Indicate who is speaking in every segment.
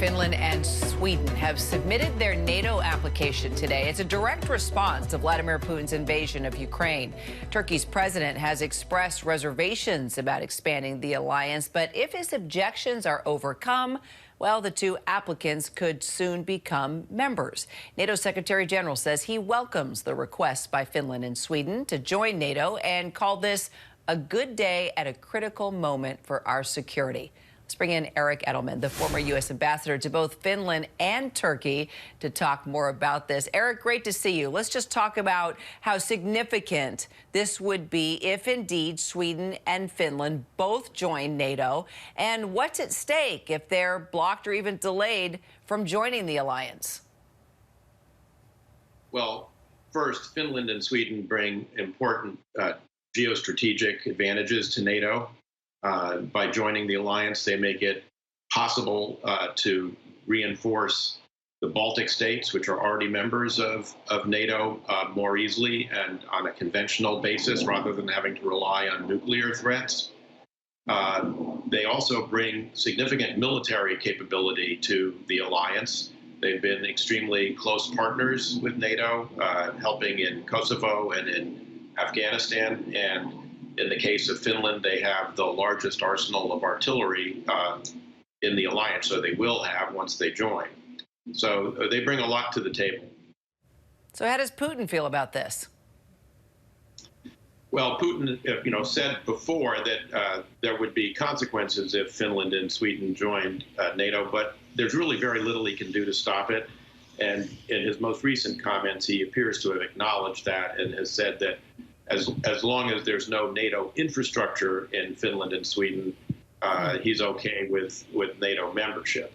Speaker 1: Finland and Sweden have submitted their NATO application today. It's a direct response to Vladimir Putin's invasion of Ukraine. Turkey's president has expressed reservations about expanding the alliance, but if his objections are overcome, well, the two applicants could soon become members. NATO Secretary General says he welcomes the request by Finland and Sweden to join NATO and called this a good day at a critical moment for our security. Let's bring in Eric Edelman, the former U.S. ambassador to both Finland and Turkey, to talk more about this. Eric, great to see you. Let's just talk about how significant this would be if indeed Sweden and Finland both join NATO, and what's at stake if they're blocked or even delayed from joining the alliance.
Speaker 2: Well, first, Finland and Sweden bring important geostrategic advantages to NATO. By joining the alliance, they make it possible to reinforce the Baltic states, which are already members of NATO, more easily and on a conventional basis rather than having to rely on nuclear threats. They also bring significant military capability to the alliance. They've been extremely close partners with NATO, helping in Kosovo and in Afghanistan. And in the case of Finland, they have the largest arsenal of artillery in the alliance, so they will have once they join. So they bring a lot to the table.
Speaker 1: So how does Putin feel about this?
Speaker 2: Well, Putin, said before that there would be consequences if Finland and Sweden joined NATO, but there's really very little he can do to stop it. And in his most recent comments, he appears to have acknowledged that and has said that as long as there's no NATO infrastructure in Finland and Sweden, he's okay with NATO membership.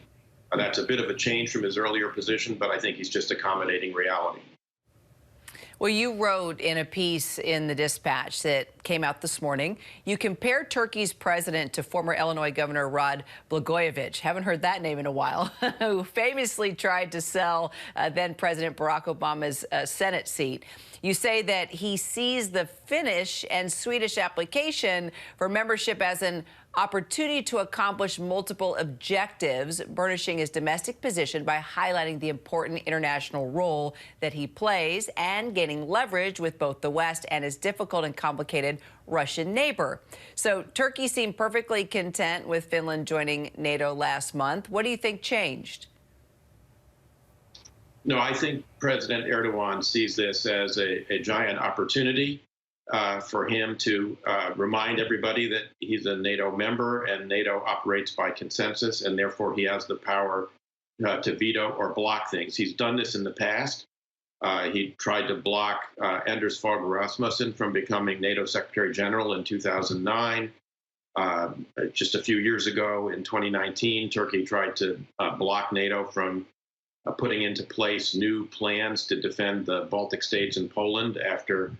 Speaker 2: That's a bit of a change from his earlier position, but I think he's just accommodating reality.
Speaker 1: Well, you wrote in a piece in the Dispatch that came out this morning, you compared Turkey's president to former Illinois Governor Rod Blagojevich, haven't heard that name in a while, who famously tried to sell then President Barack Obama's Senate seat. You say that he sees the Finnish and Swedish application for membership as an opportunity to accomplish multiple objectives, burnishing his domestic position by highlighting the important international role that he plays and gaining leverage with both the West and his difficult and complicated Russian neighbor. So Turkey seemed perfectly content with Finland joining NATO last month. What do you think changed?
Speaker 2: No, I think President Erdogan sees this as a giant opportunity for him to remind everybody that he's a NATO member and NATO operates by consensus, and therefore he has the power to veto or block things. He's done this in the past. He tried to block Anders Fogh Rasmussen from becoming NATO Secretary General in 2009. Just a few years ago, in 2019, Turkey tried to block NATO from putting into place new plans to defend the Baltic states and Poland after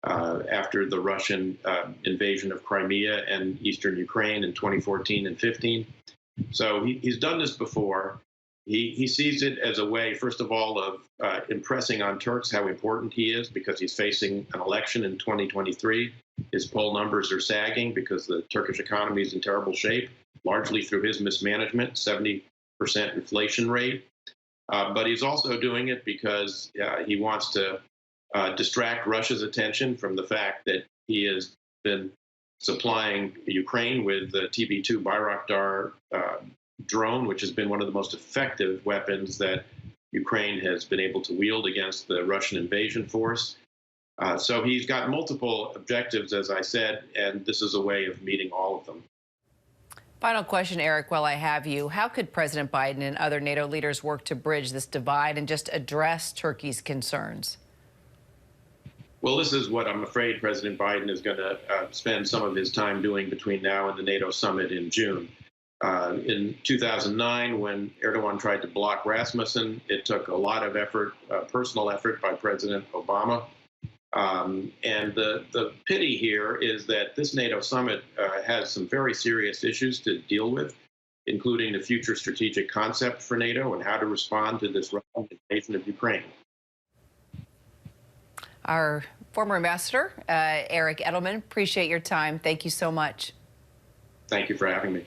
Speaker 2: the Russian invasion of Crimea and eastern Ukraine in 2014 and 15. So he's done this before. He sees it as a way, first of all, of impressing on Turks how important he is, because he's facing an election in 2023. His poll numbers are sagging because the Turkish economy is in terrible shape, largely through his mismanagement, 70% inflation rate. But he's also doing it because he wants to distract Russia's attention from the fact that he has been supplying Ukraine with the TB2 Bayraktar drone, which has been one of the most effective weapons that Ukraine has been able to wield against the Russian invasion force. So he's got multiple objectives, as I said, and this is a way of meeting all of them.
Speaker 1: Final question, Eric, while I have you. How could President Biden and other NATO leaders work to bridge this divide and just address Turkey's concerns?
Speaker 2: Well, this is what I'm afraid President Biden is going to spend some of his time doing between now and the NATO summit in June. In 2009, when Erdogan tried to block Rasmussen, it took a lot of effort, personal effort by President Obama. And the pity here is that this NATO summit has some very serious issues to deal with, including the future strategic concept for NATO and how to respond to this Russian invasion of Ukraine.
Speaker 1: Our former ambassador, Eric Edelman, appreciate your time. Thank you so much.
Speaker 2: Thank you for having me.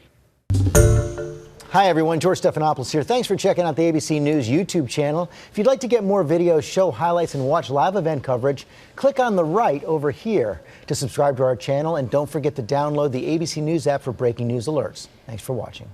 Speaker 3: Hi, everyone. George Stephanopoulos here. Thanks for checking out the ABC News YouTube channel. If you'd like to get more videos, show highlights, and watch live event coverage, click on the right over here to subscribe to our channel. And don't forget to download the ABC News app for breaking news alerts. Thanks for watching.